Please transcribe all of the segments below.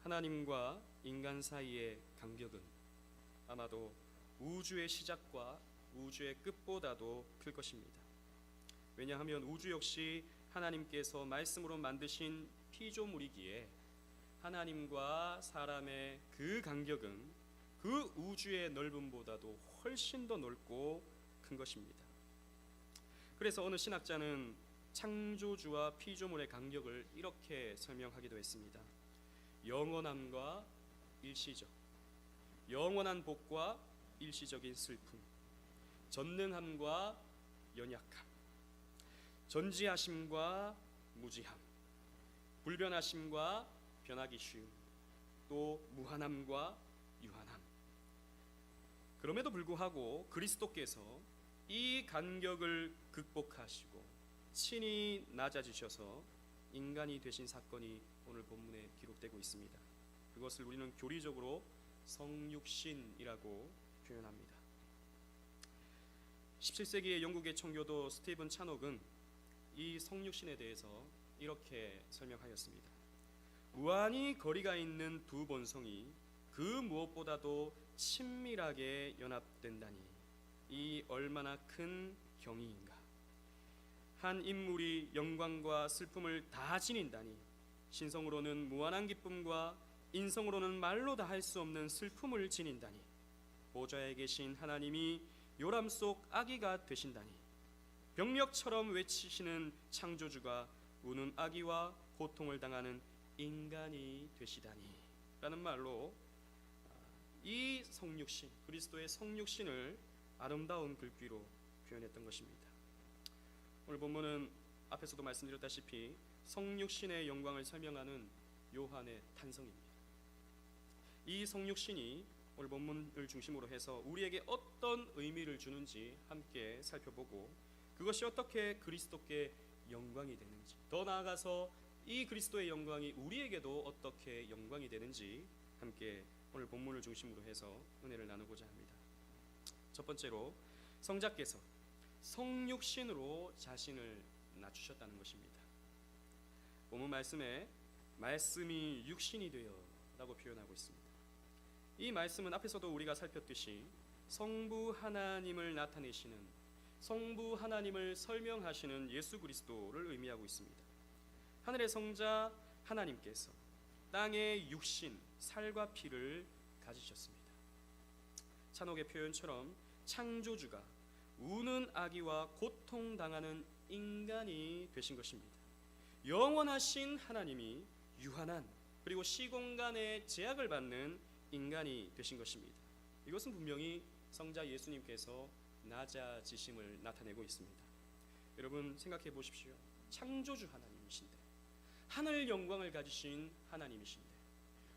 하나님과 인간 사이의 간격은 아마도 우주의 시작과 우주의 끝보다도 클 것입니다. 왜냐하면 우주 역시 하나님께서 말씀으로 만드신 피조물이기에 하나님과 사람의 그 간격은 그 우주의 넓음보다도 훨씬 더 넓고 큰 것입니다. 그래서 어느 신학자는 창조주와 피조물의 간격을 이렇게 설명하기도 했습니다. 영원함과 일시적, 영원한 복과 일시적인 슬픔, 전능함과 연약함, 전지하심과 무지함, 불변하심과 변하기 쉬움, 또 무한함과 유한함. 그럼에도 불구하고 그리스도께서 이 간격을 극복하시고 친히 낮아지셔서 인간이 되신 사건이 오늘 본문에 기록되고 있습니다. 그것을 우리는 교리적으로 성육신이라고 표현합니다. 17세기의 영국의 청교도 스티븐 찬옥은 이 성육신에 대해서 이렇게 설명하였습니다. 무한히 거리가 있는 두 본성이 그 무엇보다도 친밀하게 연합된다니 이 얼마나 큰 경이인가. 한 인물이 영광과 슬픔을 다 지닌다니 신성으로는 무한한 기쁨과 인성으로는 말로 다 할 수 없는 슬픔을 지닌다니 보좌에 계신 하나님이 요람 속 아기가 되신다니 병력처럼 외치시는 창조주가 우는 아기와 고통을 당하는 인간이 되시다니 라는 말로 이 성육신, 그리스도의 성육신을 아름다운 글귀로 표현했던 것입니다. 오늘 본문은 앞에서도 말씀드렸다시피 성육신의 영광을 설명하는 요한의 탄성입니다. 이 성육신이 오늘 본문을 중심으로 해서 우리에게 어떤 의미를 주는지 함께 살펴보고 그것이 어떻게 그리스도께 영광이 되는지, 더 나아가서 이 그리스도의 영광이 우리에게도 어떻게 영광이 되는지 함께 오늘 본문을 중심으로 해서 은혜를 나누고자 합니다. 첫 번째로 성자께서 성육신으로 자신을 낮추셨다는 것입니다. 본문 말씀에 말씀이 육신이 되어 라고 표현하고 있습니다. 이 말씀은 앞에서도 우리가 살폈듯이 성부 하나님을 나타내시는, 성부 하나님을 설명하시는 예수 그리스도를 의미하고 있습니다. 하늘의 성자 하나님께서 땅의 육신, 살과 피를 가지셨습니다. 찬옥의 표현처럼 창조주가 우는 아기와 고통당하는 인간이 되신 것입니다. 영원하신 하나님이 유한한, 그리고 시공간의 제약을 받는 인간이 되신 것입니다. 이것은 분명히 성자 예수님께서 낮아지심을 나타내고 있습니다. 여러분 생각해 보십시오. 창조주 하나님이신데, 하늘 영광을 가지신 하나님이신데,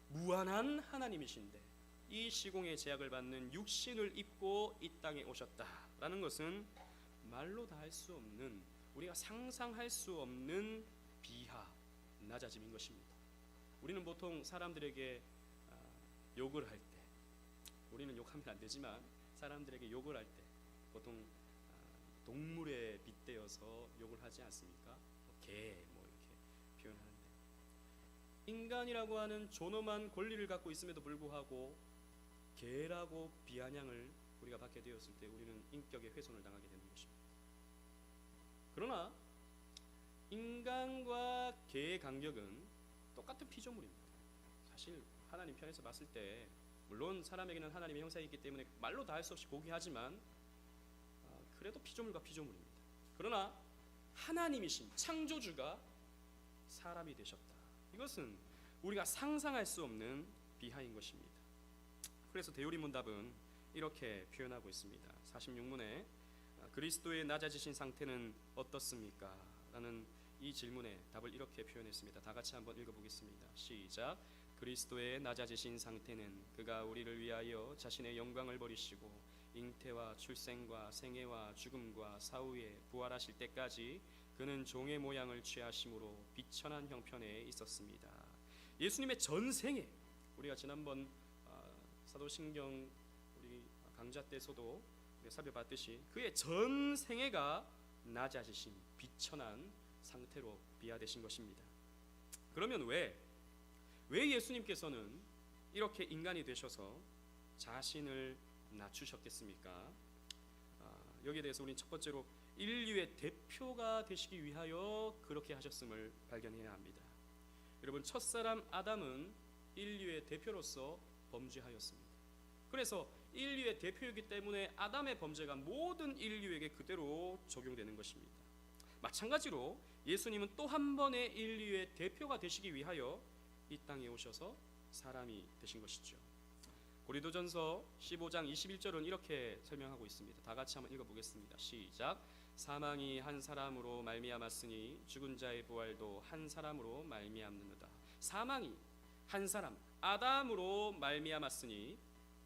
무한한 하나님이신데 이 시공의 제약을 받는 육신을 입고 이 땅에 오셨다라는 것은 말로 다 할 수 없는, 우리가 상상할 수 없는 비하, 낮아짐인 것입니다. 우리는 보통 사람들에게 욕을 할 때, 우리는 욕하면 안 되지만 사람들에게 욕을 할 때 보통 동물에 빗대어서 욕을 하지 않습니까? 개 이렇게 표현하는데, 인간이라고 하는 존엄한 권리를 갖고 있음에도 불구하고 개라고 비아냥을 우리가 받게 되었을 때 우리는 인격의 훼손을 당하게 되는 것입니다. 그러나 인간과 개의 간격은 똑같은 피조물입니다. 사실 하나님 편에서 봤을 때 물론 사람에게는 하나님의 형상이 있기 때문에 말로 다 할 수 없이 고귀하지만 그래도 피조물과 피조물입니다. 그러나 하나님이신 창조주가 사람이 되셨다. 이것은 우리가 상상할 수 없는 비하인 것입니다. 그래서 대요리 문답은 이렇게 표현하고 있습니다. 46문에 그리스도의 낮아지신 상태는 어떻습니까? 라는 이 질문에 답을 이렇게 표현했습니다. 다 같이 한번 읽어보겠습니다. 시작. 그리스도의 낮아지신 상태는 그가 우리를 위하여 자신의 영광을 버리시고 잉태와 출생과 생애와 죽음과 사후에 부활하실 때까지 그는 종의 모양을 취하심으로 비천한 형편에 있었습니다. 예수님의 전생에, 우리가 지난번 사도신경 우리 강좌 때서도 살펴봤듯이 그의 전생애가 낮아지신 비천한 상태로 비하되신 것입니다. 그러면 왜 왜 예수님께서는 이렇게 인간이 되셔서 자신을 낮추셨겠습니까? 여기에 대해서 우리는 첫 번째로 인류의 대표가 되시기 위하여 그렇게 하셨음을 발견해야 합니다. 여러분, 첫사람 아담은 인류의 대표로서 범죄하였습니다. 그래서 인류의 대표이기 때문에 아담의 범죄가 모든 인류에게 그대로 적용되는 것입니다. 마찬가지로 예수님은 또 한 번의 인류의 대표가 되시기 위하여 이 땅에 오셔서 사람이 되신 것이죠. 고린도전서 15장 21절은 이렇게 설명하고 있습니다. 다 같이 한번 읽어보겠습니다. 시작. 사망이 한 사람으로 말미암았으니 죽은 자의 부활도 한 사람으로 말미암는도다. 사망이 한 사람 아담으로 말미암았으니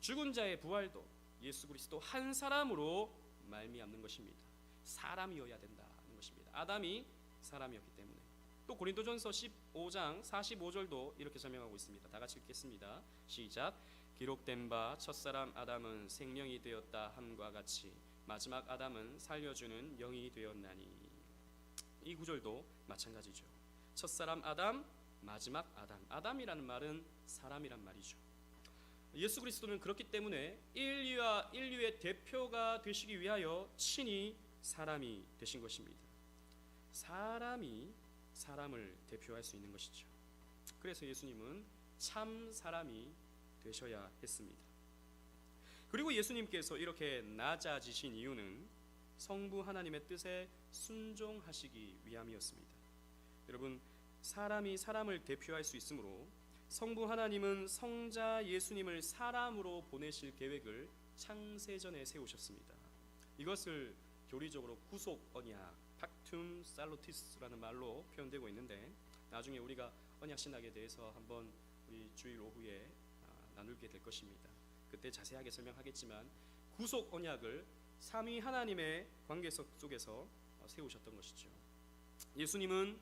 죽은 자의 부활도 예수 그리스도 한 사람으로 말미암는 것입니다. 사람이어야 된다는 것입니다. 아담이 사람이었기 때문에. 또 고린도전서 15장 45절도 이렇게 설명하고 있습니다. 다 같이 읽겠습니다. 시작. 기록된 바 첫사람 아담은 생명이 되었다 함과 같이 마지막 아담은 살려주는 영이 되었나니. 이 구절도 마찬가지죠. 첫사람 아담, 마지막 아담. 아담이라는 말은 사람이란 말이죠. 예수 그리스도는 그렇기 때문에 인류의 대표가 되시기 위하여 친히 사람이 되신 것입니다. 사람이 사람을 대표할 수 있는 것이죠. 그래서 예수님은 참 사람이 되셔야 했습니다. 그리고 예수님께서 이렇게 낮아지신 이유는 성부 하나님의 뜻에 순종하시기 위함이었습니다. 여러분, 사람이 사람을 대표할 수 있으므로 성부 하나님은 성자 예수님을 사람으로 보내실 계획을 창세전에 세우셨습니다. 이것을 교리적으로 구속 언약, 팍툼 살로티스라는 말로 표현되고 있는데, 나중에 우리가 언약 신학에 대해서 한번 우리 주일 오후에 나누게 될 것입니다. 그때 자세하게 설명하겠지만, 구속 언약을 삼위 하나님의 관계 속에서 세우셨던 것이죠. 예수님은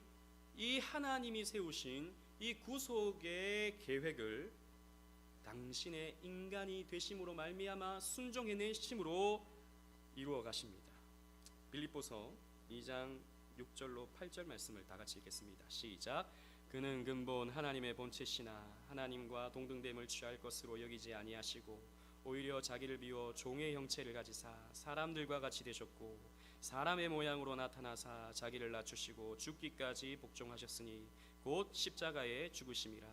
이 하나님이 세우신 이 구속의 계획을 당신의 인간이 되심으로 말미암아 순종해내심으로 이루어 가십니다. 빌립보서 2장 6절로 8절 말씀을 다 같이 읽겠습니다. 시작. 그는 근본 하나님의 본체시나 하나님과 동등됨을 취할 것으로 여기지 아니하시고 오히려 자기를 비워 종의 형체를 가지사 사람들과 같이 되셨고 사람의 모양으로 나타나사 자기를 낮추시고 죽기까지 복종하셨으니 곧 십자가에 죽으심이라.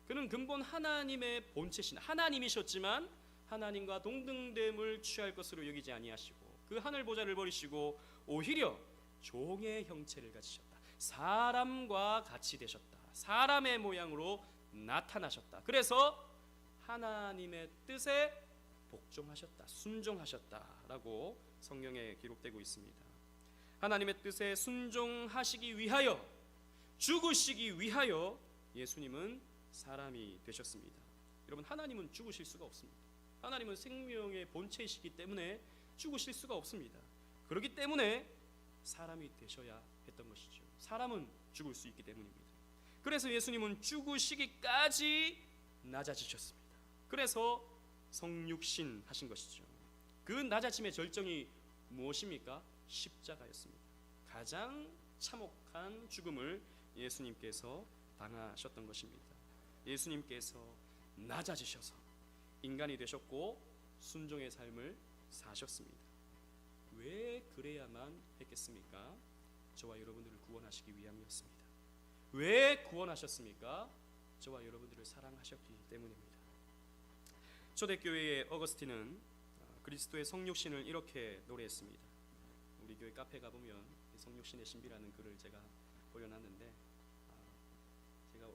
그는 근본 하나님의 본체신 하나님이셨지만 하나님과 동등됨을 취할 것으로 여기지 아니하시고 그 하늘 보좌를 버리시고 오히려 종의 형체를 가지셨다. 사람과 같이 되셨다. 사람의 모양으로 나타나셨다. 그래서 하나님의 뜻에 복종하셨다. 순종하셨다라고 성경에 기록되고 있습니다. 하나님의 뜻에 순종하시기 위하여, 죽으시기 위하여 예수님은 사람이 되셨습니다. 여러분, 하나님은 죽으실 수가 없습니다. 하나님은 생명의 본체이시기 때문에 죽으실 수가 없습니다. 그렇기 때문에 사람이 되셔야 했던 것이죠. 사람은 죽을 수 있기 때문입니다. 그래서 예수님은 죽으시기까지 낮아지셨습니다. 그래서 성육신 하신 것이죠. 그 낮아짐의 절정이 무엇입니까? 십자가였습니다. 가장 참혹한 죽음을 예수님께서 당하셨던 것입니다. 예수님께서 낮아지셔서 인간이 되셨고 순종의 삶을 사셨습니다. 왜 그래야만 했겠습니까? 저와 여러분들을 구원하시기 위함이었습니다. 왜 구원하셨습니까? 저와 여러분들을 사랑하셨기 때문입니다. 초대교회의 어거스틴은 그리스도의 성육신을 이렇게 노래했습니다. 우리 교회 카페 가보면 성육신의 신비라는 글을 제가 올려놨는데, 제가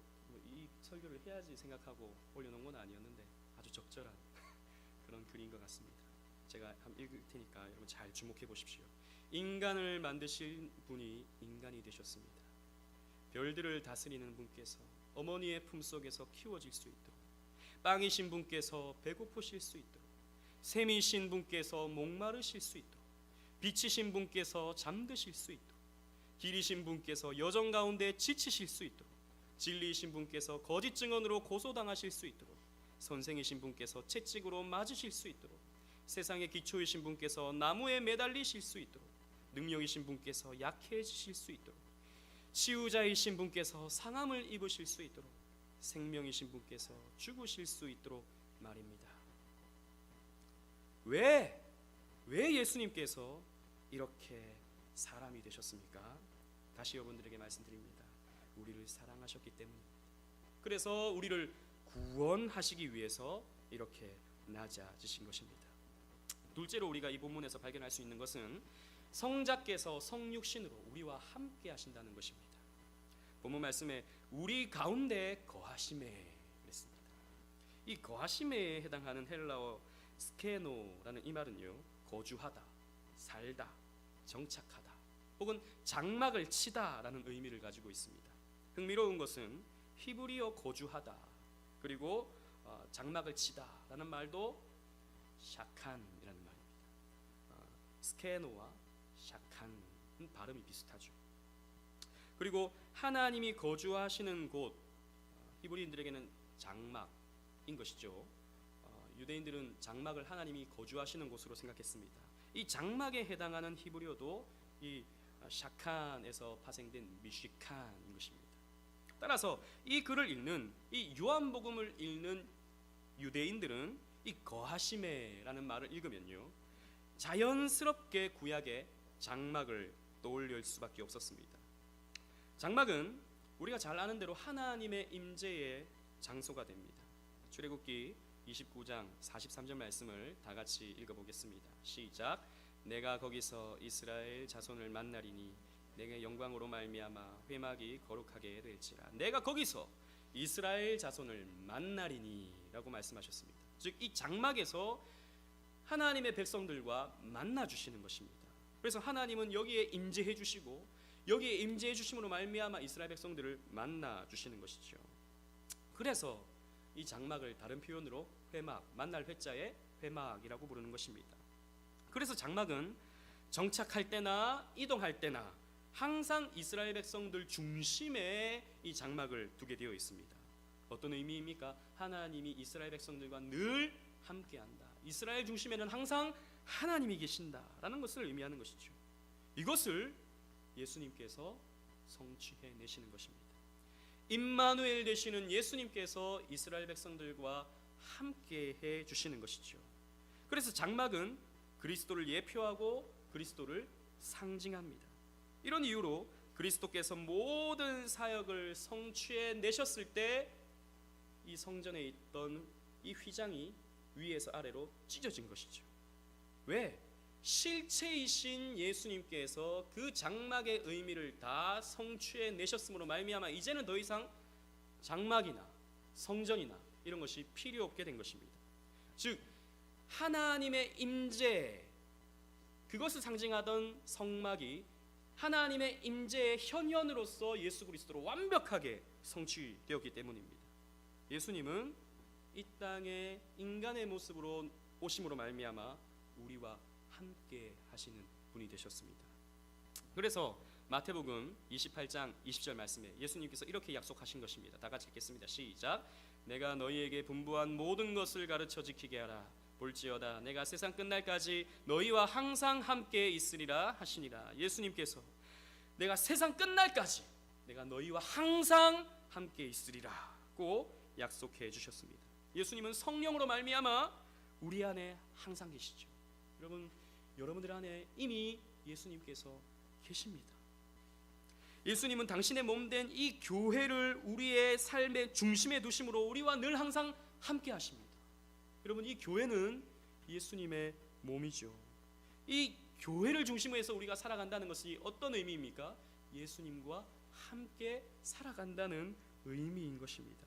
이 설교를 해야지 생각하고 올려놓은 건 아니었는데 아주 적절한 그런 글인 것 같습니다. 제가 한번 읽을 테니까 여러분 잘 주목해 보십시오. 인간을 만드신 분이 인간이 되셨습니다. 별들을 다스리는 분께서 어머니의 품속에서 키워질 수 있도록, 빵이신 분께서 배고프실 수 있도록, 샘이신 분께서 목마르실 수 있도록, 빛이신 분께서 잠드실 수 있도록, 길이신 분께서 여정 가운데 지치실 수 있도록, 진리이신 분께서 거짓 증언으로 고소당하실 수 있도록, 선생이신 분께서 채찍으로 맞으실 수 있도록, 세상의 기초이신 분께서 나무에 매달리실 수 있도록, 능력이신 분께서 약해지실 수 있도록, 치유자이신 분께서 상함을 입으실 수 있도록, 생명이신 분께서 죽으실 수 있도록 말입니다. 왜 예수님께서 이렇게 사람이 되셨습니까? 다시 여러분들에게 말씀드립니다. 우리를 사랑하셨기 때문입니다. 그래서 우리를 구원하시기 위해서 이렇게 낮아지신 것입니다. 둘째로 우리가 이 본문에서 발견할 수 있는 것은 성자께서 성육신으로 우리와 함께 하신다는 것입니다. 본문 말씀에 우리 가운데 거하심에 그랬습니다. 이 거하심에 해당하는 헬라어 스케노라는 이 말은요, 거주하다, 살다, 정착하다, 혹은 장막을 치다라는 의미를 가지고 있습니다. 흥미로운 것은 히브리어 거주하다 그리고 장막을 치다라는 말도 샤칸이라는 말입니다. 스케노와 샤칸은 발음이 비슷하죠. 그리고 하나님이 거주하시는 곳, 히브리인들에게는 장막인 것이죠. 유대인들은 장막을 하나님이 거주하시는 곳으로 생각했습니다. 이 장막에 해당하는 히브리어도 이 샤칸에서 파생된 미시칸인 것입니다. 따라서 이 글을 읽는, 이 요한복음을 읽는 유대인들은 이 거하심에라는 말을 읽으면요, 자연스럽게 구약의 장막을 떠올릴 수밖에 없었습니다. 장막은 우리가 잘 아는 대로 하나님의 임재의 장소가 됩니다. 출애굽기 29장 43절 말씀을 다 같이 읽어보겠습니다. 시작. 내가 거기서 이스라엘 자손을 만나리니 내게 영광으로 말미암아 회막이 거룩하게 될지라. 내가 거기서 이스라엘 자손을 만나리니 라고 말씀하셨습니다. 즉 이 장막에서 하나님의 백성들과 만나 주시는 것입니다. 그래서 하나님은 여기에 임재해 주시고 여기에 임재해 주심으로 말미암아 이스라엘 백성들을 만나 주시는 것이죠. 그래서 이 장막을 다른 표현으로 회막, 만날 회자에 회막이라고 부르는 것입니다. 그래서 장막은 정착할 때나 이동할 때나 항상 이스라엘 백성들 중심에 이 장막을 두게 되어 있습니다. 어떤 의미입니까? 하나님이 이스라엘 백성들과 늘 함께한다. 이스라엘 중심에는 항상 하나님이 계신다라는 것을 의미하는 것이죠. 이것을 예수님께서 성취해 내시는 것입니다. 임마누엘 되시는 예수님께서 이스라엘 백성들과 함께해 주시는 것이죠. 그래서 장막은 그리스도를 예표하고 그리스도를 상징합니다. 이런 이유로 그리스도께서 모든 사역을 성취해 내셨을 때 이 성전에 있던 이 휘장이 위에서 아래로 찢어진 것이죠. 왜? 실체이신 예수님께서 그 장막의 의미를 다 성취해 내셨으므로 말미암아 이제는 더 이상 장막이나 성전이나 이런 것이 필요 없게 된 것입니다. 즉 하나님의 임재, 그것을 상징하던 성막이 하나님의 임재의 현현으로서 예수 그리스도로 완벽하게 성취되었기 때문입니다. 예수님은 이 땅에 인간의 모습으로 오심으로 말미암아 우리와 함께 하시는 분이 되셨습니다. 그래서 마태복음 28장 20절 말씀에 예수님께서 이렇게 약속하신 것입니다. 다 같이 읽겠습니다. 시작. 내가 너희에게 분부한 모든 것을 가르쳐 지키게 하라. 볼지어다 내가 세상 끝날까지 너희와 항상 함께 있으리라 하시니라. 예수님께서 내가 세상 끝날까지 내가 너희와 항상 함께 있으리라고 약속해 주셨습니다. 예수님은 성령으로 말미암아 우리 안에 항상 계시죠. 여러분들 안에 이미 예수님께서 계십니다. 예수님은 당신의 몸된 이 교회를 우리의 삶의 중심에 두심으로 우리와 늘 항상 함께 하십니다. 여러분, 이 교회는 예수님의 몸이죠. 이 교회를 중심으로 해서 우리가 살아간다는 것이 어떤 의미입니까? 예수님과 함께 살아간다는 의미인 것입니다.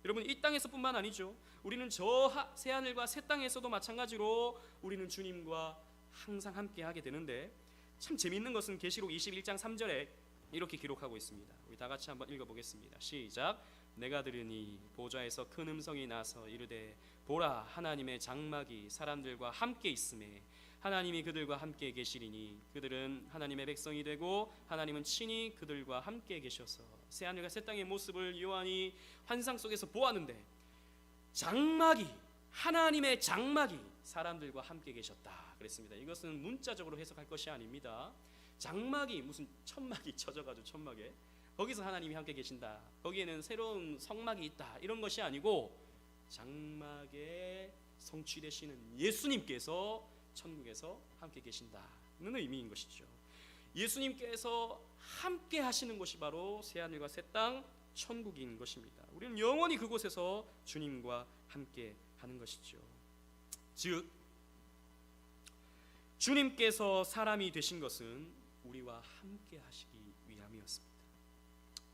여러분, 이 땅에서뿐만 아니죠. 우리는 저 새하늘과 새 땅에서도 마찬가지로 우리는 주님과 항상 함께 하게 되는데, 참 재미있는 것은 계시록 21장 3절에 이렇게 기록하고 있습니다. 우리 다 같이 한번 읽어보겠습니다. 시작. 내가 들으니 보좌에서 큰 음성이 나서 이르되 보라, 하나님의 장막이 사람들과 함께 있음에 하나님이 그들과 함께 계시리니 그들은 하나님의 백성이 되고 하나님은 친히 그들과 함께 계셔서 새하늘과 새 땅의 모습을 요한이 환상 속에서 보았는데, 장막이, 하나님의 장막이 사람들과 함께 계셨다 그랬습니다. 이것은 문자적으로 해석할 것이 아닙니다. 장막이 무슨 천막이 쳐져가지고 천막에 거기서 하나님이 함께 계신다, 거기에는 새로운 성막이 있다, 이런 것이 아니고 장막에 성취되시는 예수님께서 천국에서 함께 계신다는 의미인 것이죠. 예수님께서 함께 하시는 곳이 바로 새하늘과 새 땅 천국인 것입니다. 우리는 영원히 그곳에서 주님과 함께 하는 것이죠. 즉 주님께서 사람이 되신 것은 우리와 함께 하시기 위함이었습니다.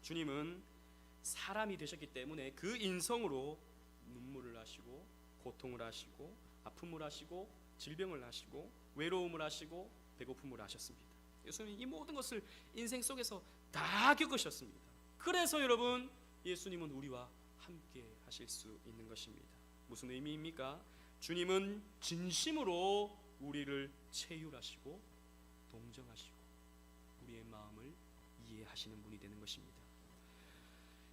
주님은 사람이 되셨기 때문에 그 인성으로 눈물을 하시고 고통을 하시고 아픔을 하시고 질병을 하시고 외로움을 하시고 배고픔을 하셨습니다. 예수님은 이 모든 것을 인생 속에서 다 겪으셨습니다. 그래서 여러분, 예수님은 우리와 함께 하실 수 있는 것입니다. 무슨 의미입니까? 주님은 진심으로 우리를 체휼하시고 동정하시고 우리의 마음을 이해하시는 분이 되는 것입니다.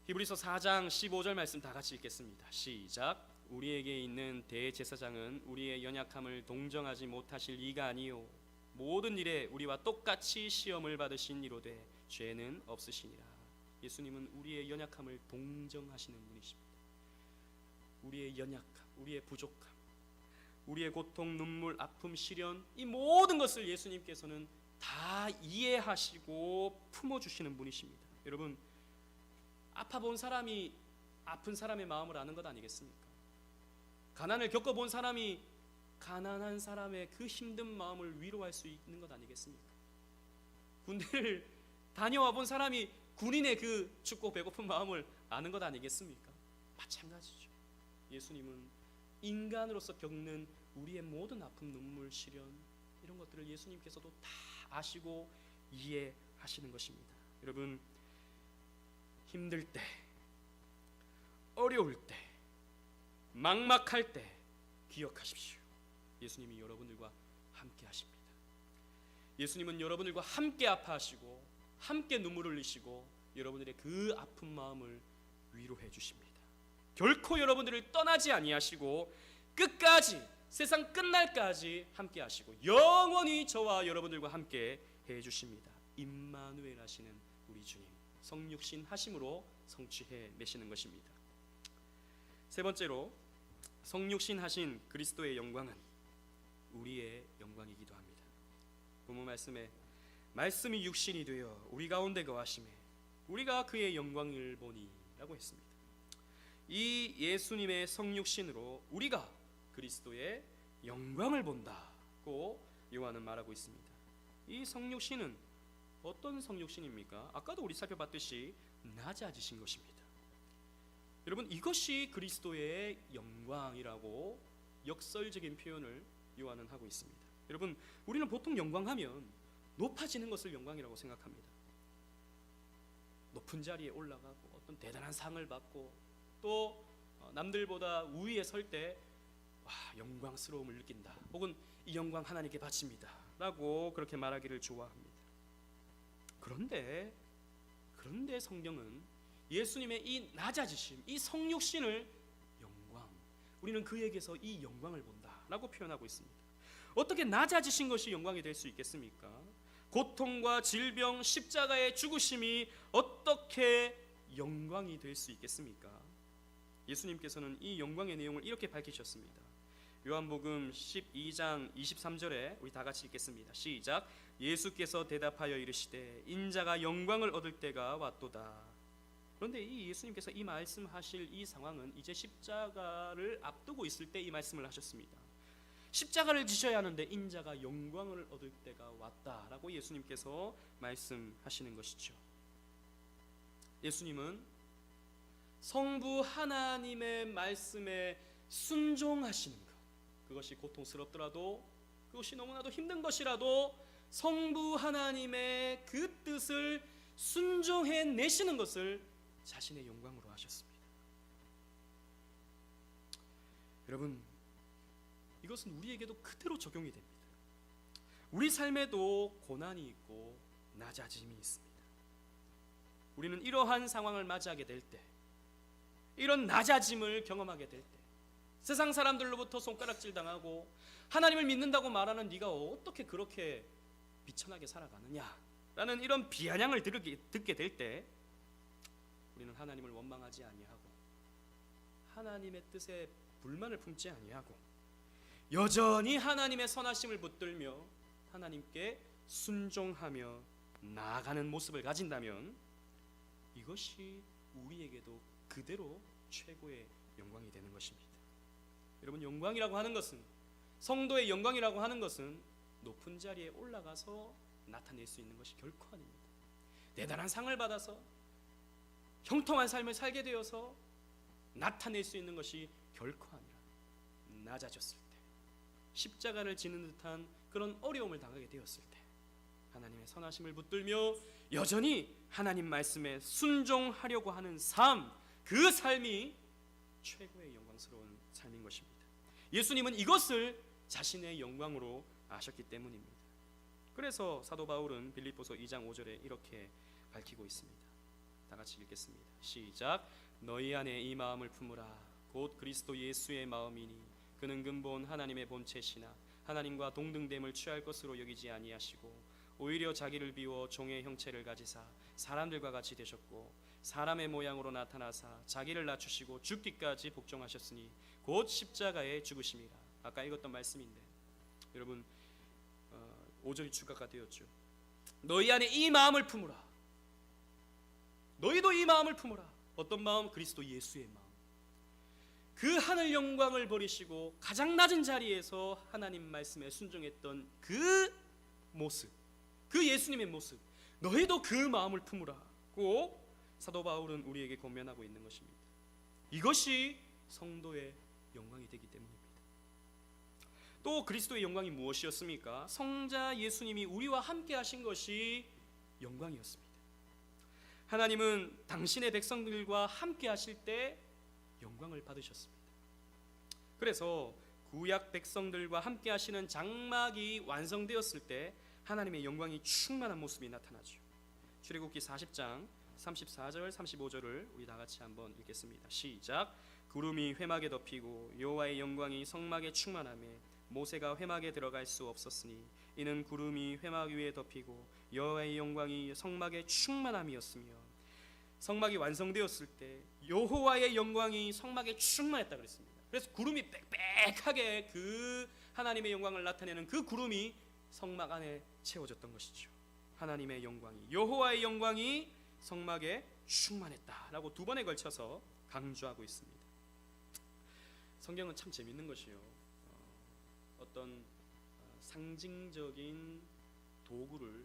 히브리서 4장 15절 말씀 다 같이 읽겠습니다. 시작. 우리에게 있는 대제사장은 우리의 연약함을 동정하지 못하실 이가 아니요 모든 일에 우리와 똑같이 시험을 받으신 이로되 죄는 없으시니라. 예수님은 우리의 연약함을 동정하시는 분이십니다. 우리의 연약함, 우리의 부족함, 우리의 고통, 눈물, 아픔, 시련, 이 모든 것을 예수님께서는 다 이해하시고 품어주시는 분이십니다. 여러분, 아파본 사람이 아픈 사람의 마음을 아는 것 아니겠습니까? 가난을 겪어본 사람이 가난한 사람의 그 힘든 마음을 위로할 수 있는 것 아니겠습니까? 군대를 다녀와 본 사람이 군인의 그 춥고 배고픈 마음을 아는 것 아니겠습니까? 마찬가지죠. 예수님은 인간으로서 겪는 우리의 모든 아픔, 눈물, 시련, 이런 것들을 예수님께서도 다 아시고 이해하시는 것입니다. 여러분, 힘들 때, 어려울 때, 막막할 때 기억하십시오. 예수님이 여러분들과 함께 하십니다. 예수님은 여러분들과 함께 아파하시고 함께 눈물을 흘리시고 여러분들의 그 아픈 마음을 위로해 주십니다. 결코 여러분들을 떠나지 아니하시고 끝까지, 세상 끝날까지 함께 하시고 영원히 저와 여러분들과 함께 해 주십니다. 임마누엘 하시는 우리 주님, 성육신 하심으로 성취해 내시는 것입니다. 세 번째로, 성육신 하신 그리스도의 영광은 우리의 영광이기도 합니다. 본문 말씀에 말씀이 육신이 되어 우리 가운데 거하심에 우리가 그의 영광을 보니 라고 했습니다. 이 예수님의 성육신으로 우리가 그리스도의 영광을 본다고 요한은 말하고 있습니다. 이 성육신은 어떤 성육신입니까? 아까도 우리 살펴봤듯이 낮아지신 것입니다. 여러분, 이것이 그리스도의 영광이라고 역설적인 표현을 요한은 하고 있습니다. 여러분, 우리는 보통 영광하면 높아지는 것을 영광이라고 생각합니다. 높은 자리에 올라가고 어떤 대단한 상을 받고 또 남들보다 우위에 설 때 영광스러움을 느낀다, 혹은 이 영광 하나님께 바칩니다 라고 그렇게 말하기를 좋아합니다. 그런데 성경은 예수님의 이 낮아지심, 이 성육신을 영광, 우리는 그에게서 이 영광을 본다라고 표현하고 있습니다. 어떻게 낮아지신 것이 영광이 될 수 있겠습니까? 고통과 질병, 십자가의 죽으심이 어떻게 영광이 될 수 있겠습니까? 예수님께서는 이 영광의 내용을 이렇게 밝히셨습니다. 요한복음 12장 23절에 우리 다 같이 읽겠습니다. 시작. 예수께서 대답하여 이르시되 인자가 영광을 얻을 때가 왔도다. 그런데 이 예수님께서 이 말씀하실 이 상황은 이제 십자가를 앞두고 있을 때 이 말씀을 하셨습니다. 십자가를 지셔야 하는데 인자가 영광을 얻을 때가 왔다라고 예수님께서 말씀하시는 것이죠. 예수님은 성부 하나님의 말씀에 순종하시는 것, 그것이 고통스럽더라도, 그것이 너무나도 힘든 것이라도 성부 하나님의 그 뜻을 순종해 내시는 것을 자신의 영광으로 하셨습니다. 여러분, 이것은 우리에게도 그대로 적용이 됩니다. 우리 삶에도 고난이 있고 낮아짐이 있습니다. 우리는 이러한 상황을 맞이하게 될 때, 이런 낮아짐을 경험하게 될 때, 세상 사람들로부터 손가락질 당하고 하나님을 믿는다고 말하는 네가 어떻게 그렇게 비천하게 살아가느냐 라는 이런 비아냥을 듣게 될 때, 우리는 하나님을 원망하지 아니하고 하나님의 뜻에 불만을 품지 아니하고 여전히 하나님의 선하심을 붙들며 하나님께 순종하며 나아가는 모습을 가진다면 이것이 우리에게도 그대로 최고의 영광이 되는 것입니다. 여러분, 영광이라고 하는 것은, 성도의 영광이라고 하는 것은 높은 자리에 올라가서 나타낼 수 있는 것이 결코 아닙니다. 대단한 상을 받아서 형통한 삶을 살게 되어서 나타낼 수 있는 것이 결코 아니라 낮아졌을 때, 십자가를 지는 듯한 그런 어려움을 당하게 되었을 때 하나님의 선하심을 붙들며 여전히 하나님 말씀에 순종하려고 하는 삶, 그 삶이 최고의 영광스러운 삶인 것입니다. 예수님은 이것을 자신의 영광으로 아셨기 때문입니다. 그래서 사도 바울은 빌립보서 2장 5절에 이렇게 밝히고 있습니다. 다 같이 읽겠습니다. 시작. 너희 안에 이 마음을 품으라. 곧 그리스도 예수의 마음이니 그는 근본 하나님의 본체시나 하나님과 동등됨을 취할 것으로 여기지 아니하시고 오히려 자기를 비워 종의 형체를 가지사 사람들과 같이 되셨고 사람의 모양으로 나타나사 자기를 낮추시고 죽기까지 복종하셨으니 곧 십자가에 죽으심이라. 아까 읽었던 말씀인데 여러분 5절이 추가가 되었죠. 너희 안에 이 마음을 품으라. 너희도 이 마음을 품으라. 어떤 마음? 그리스도 예수의 마음. 그 하늘 영광을 버리시고 가장 낮은 자리에서 하나님 말씀에 순종했던 그 모습, 그 예수님의 모습, 너희도 그 마음을 품으라고 사도 바울은 우리에게 권면하고 있는 것입니다. 이것이 성도의 영광이 되기 때문입니다. 또 그리스도의 영광이 무엇이었습니까? 성자 예수님이 우리와 함께 하신 것이 영광이었습니다. 하나님은 당신의 백성들과 함께 하실 때 영광을 받으셨습니다. 그래서 구약 백성들과 함께 하시는 장막이 완성되었을 때 하나님의 영광이 충만한 모습이 나타나죠. 출애굽기 40장 34절 35절을 우리 다 같이 한번 읽겠습니다. 시작. 구름이 회막에 덮이고 여호와의 영광이 성막에 충만하며 모세가 회막에 들어갈 수 없었으니 이는 구름이 회막 위에 덮이고 여호와의 영광이 성막에 충만함이었으며 성막이 완성되었을 때 여호와의 영광이 성막에 충만했다 그랬습니다. 그래서 구름이 빽빽하게 그 하나님의 영광을 나타내는 그 구름이 성막 안에 채워졌던 것이죠. 하나님의 영광이, 여호와의 영광이 성막에 충만했다라고 두 번에 걸쳐서 강조하고 있습니다. 성경은 참 재밌는 것이요. 어떤 상징적인 도구를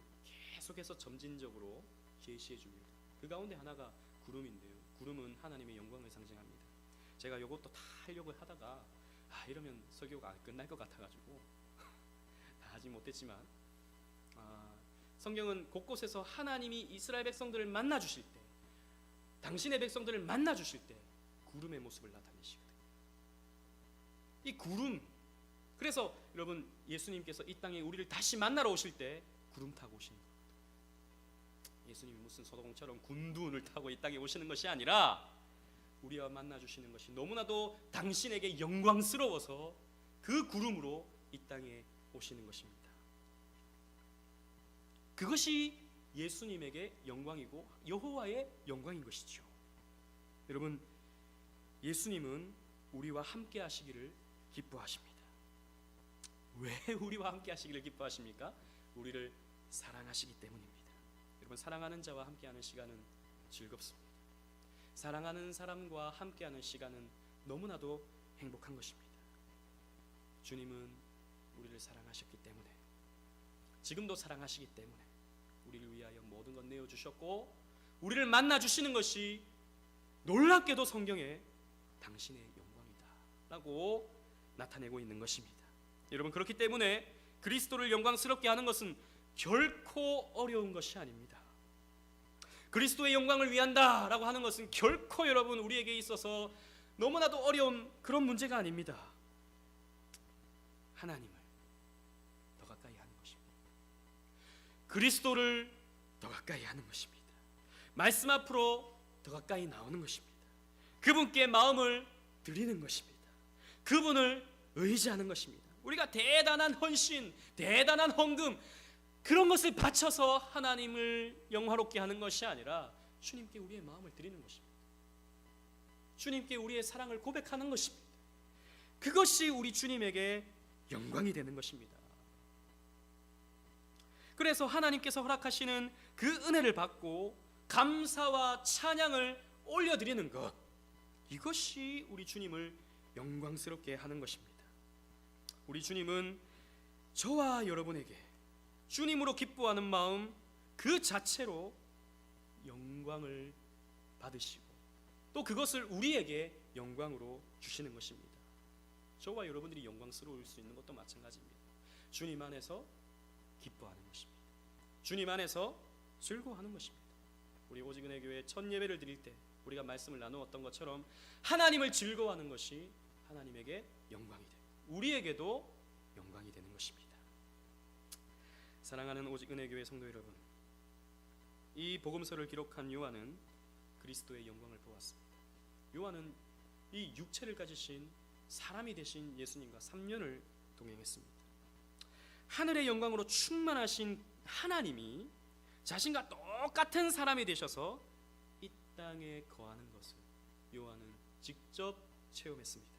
계속해서 점진적으로 계시해 줍니다. 그 가운데 하나가 구름인데요. 구름은 하나님의 영광을 상징합니다. 제가 이것도 다 하려고 하다가 이러면 설교가 안 끝날 것 같아가지고 다 하지 못했지만 성경은 곳곳에서 하나님이 이스라엘 백성들을 만나 주실 때, 당신의 백성들을 만나 주실 때 구름의 모습을 나타내시거든요. 이 구름, 그래서 여러분 예수님께서 이 땅에 우리를 다시 만나러 오실 때 구름 타고 오시는 겁니다. 예수님이 무슨 소동처럼 군두운을 타고 이 땅에 오시는 것이 아니라 우리와 만나 주시는 것이 너무나도 당신에게 영광스러워서 그 구름으로 이 땅에 오시는 것입니다. 그것이 예수님에게 영광이고 여호와의 영광인 것이죠. 여러분, 예수님은 우리와 함께 하시기를 기뻐하십니다. 왜 우리와 함께 하시기를 기뻐하십니까? 우리를 사랑하시기 때문입니다. 여러분, 사랑하는 자와 함께하는 시간은 즐겁습니다. 사랑하는 사람과 함께하는 시간은 너무나도 행복한 것입니다. 주님은 우리를 사랑하셨기 때문에, 지금도 사랑하시기 때문에 우리를 위하여 모든 것 내어주셨고 우리를 만나주시는 것이 놀랍게도 성경에 당신의 영광이다 라고 나타내고 있는 것입니다. 여러분, 그렇기 때문에 그리스도를 영광스럽게 하는 것은 결코 어려운 것이 아닙니다. 그리스도의 영광을 위한다 라고 하는 것은 결코 여러분 우리에게 있어서 너무나도 어려운 그런 문제가 아닙니다. 하나님을 더 가까이 하는 것입니다. 그리스도를 더 가까이 하는 것입니다. 말씀 앞으로 더 가까이 나오는 것입니다. 그분께 마음을 드리는 것입니다. 그분을 의지하는 것입니다. 우리가 대단한 헌신, 대단한 헌금, 그런 것을 바쳐서 하나님을 영화롭게 하는 것이 아니라 주님께 우리의 마음을 드리는 것입니다. 주님께 우리의 사랑을 고백하는 것입니다. 그것이 우리 주님에게 영광이 되는 것입니다. 그래서 하나님께서 허락하시는 그 은혜를 받고 감사와 찬양을 올려드리는 것, 이것이 우리 주님을 영광스럽게 하는 것입니다. 우리 주님은 저와 여러분에게 주님으로 기뻐하는 마음 그 자체로 영광을 받으시고 또 그것을 우리에게 영광으로 주시는 것입니다. 저와 여러분들이 영광스러울 수 있는 것도 마찬가지입니다. 주님 안에서 기뻐하는 것입니다. 주님 안에서 즐거워하는 것입니다. 우리 오직은혜 교회 첫 예배를 드릴 때 우리가 말씀을 나누었던 것처럼 하나님을 즐거워하는 것이 하나님에게 영광이 되고 우리에게도 영광이 되는 것입니다. 사랑하는 오직은혜 교회 성도 여러분, 이 복음서를 기록한 요한은 그리스도의 영광을 보았습니다. 요한은 이 육체를 가지신 사람이 되신 예수님과 3년을 동행했습니다. 하늘의 영광으로 충만하신 하나님이 자신과 똑같은 사람이 되셔서 이 땅에 거하는 것을 요한은 직접 체험했습니다.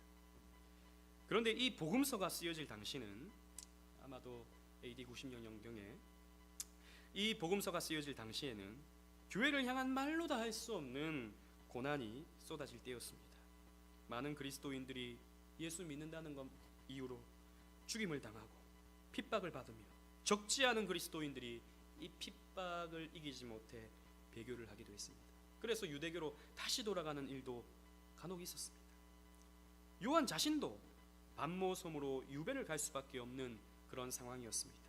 그런데 이 복음서가 쓰여질 당시는 아마도 AD 90년경에 이 복음서가 쓰여질 당시에는 교회를 향한 말로 다 할 수 없는 고난이 쏟아질 때였습니다. 많은 그리스도인들이 예수 믿는다는 것 이유로 죽임을 당하고 핍박을 받으며 적지 않은 그리스도인들이 이 핍박을 이기지 못해 배교를 하기도 했습니다. 그래서 유대교로 다시 돌아가는 일도 간혹 있었습니다. 요한 자신도 반모섬으로 유배를 갈 수밖에 없는 그런 상황이었습니다.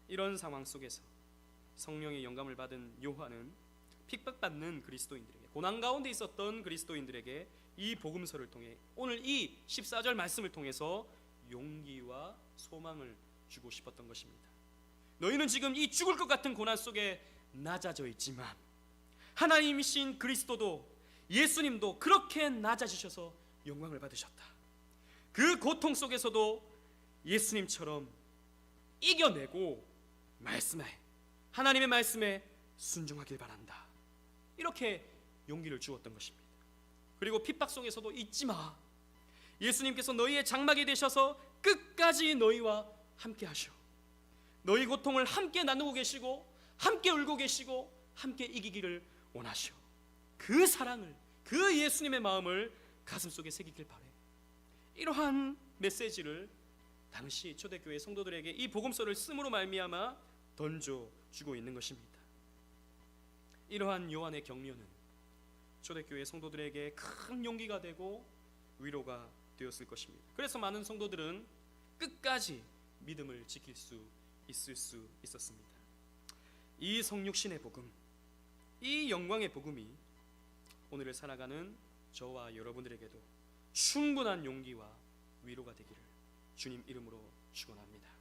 이런 상황 속에서 성령의 영감을 받은 요한은 핍박받는 그리스도인들에게, 고난 가운데 있었던 그리스도인들에게 이 복음서를 통해 오늘 이 14절 말씀을 통해서 용기와 소망을 주고 싶었던 것입니다. 너희는 지금 이 죽을 것 같은 고난 속에 낮아져 있지만 하나님이신 그리스도도 예수님도 그렇게 낮아지셔서 영광을 받으셨다. 그 고통 속에서도 예수님처럼 이겨내고 하나님의 말씀에 순종하길 바란다. 이렇게 용기를 주었던 것입니다. 그리고 핍박 속에서도 잊지 마. 예수님께서 너희의 장막이 되셔서 끝까지 너희와 함께 하셔. 너희 고통을 함께 나누고 계시고 함께 울고 계시고 함께 이기기를 원하셔. 그 사랑을, 그 예수님의 마음을 가슴속에 새기길 바래. 이러한 메시지를 당시 초대교회 성도들에게 이 복음서를 쓰므로 말미암아 던져주고 있는 것입니다. 이러한 요한의 격려는 초대교회 성도들에게 큰 용기가 되고 위로가 되었을 것입니다. 그래서 많은 성도들은 끝까지 믿음을 지킬 수 있을 수 있었습니다. 이 성육신의 복음, 이 영광의 복음이 오늘을 살아가는 저와 여러분들에게도 충분한 용기와 위로가 되기를 주님 이름으로 축원합니다.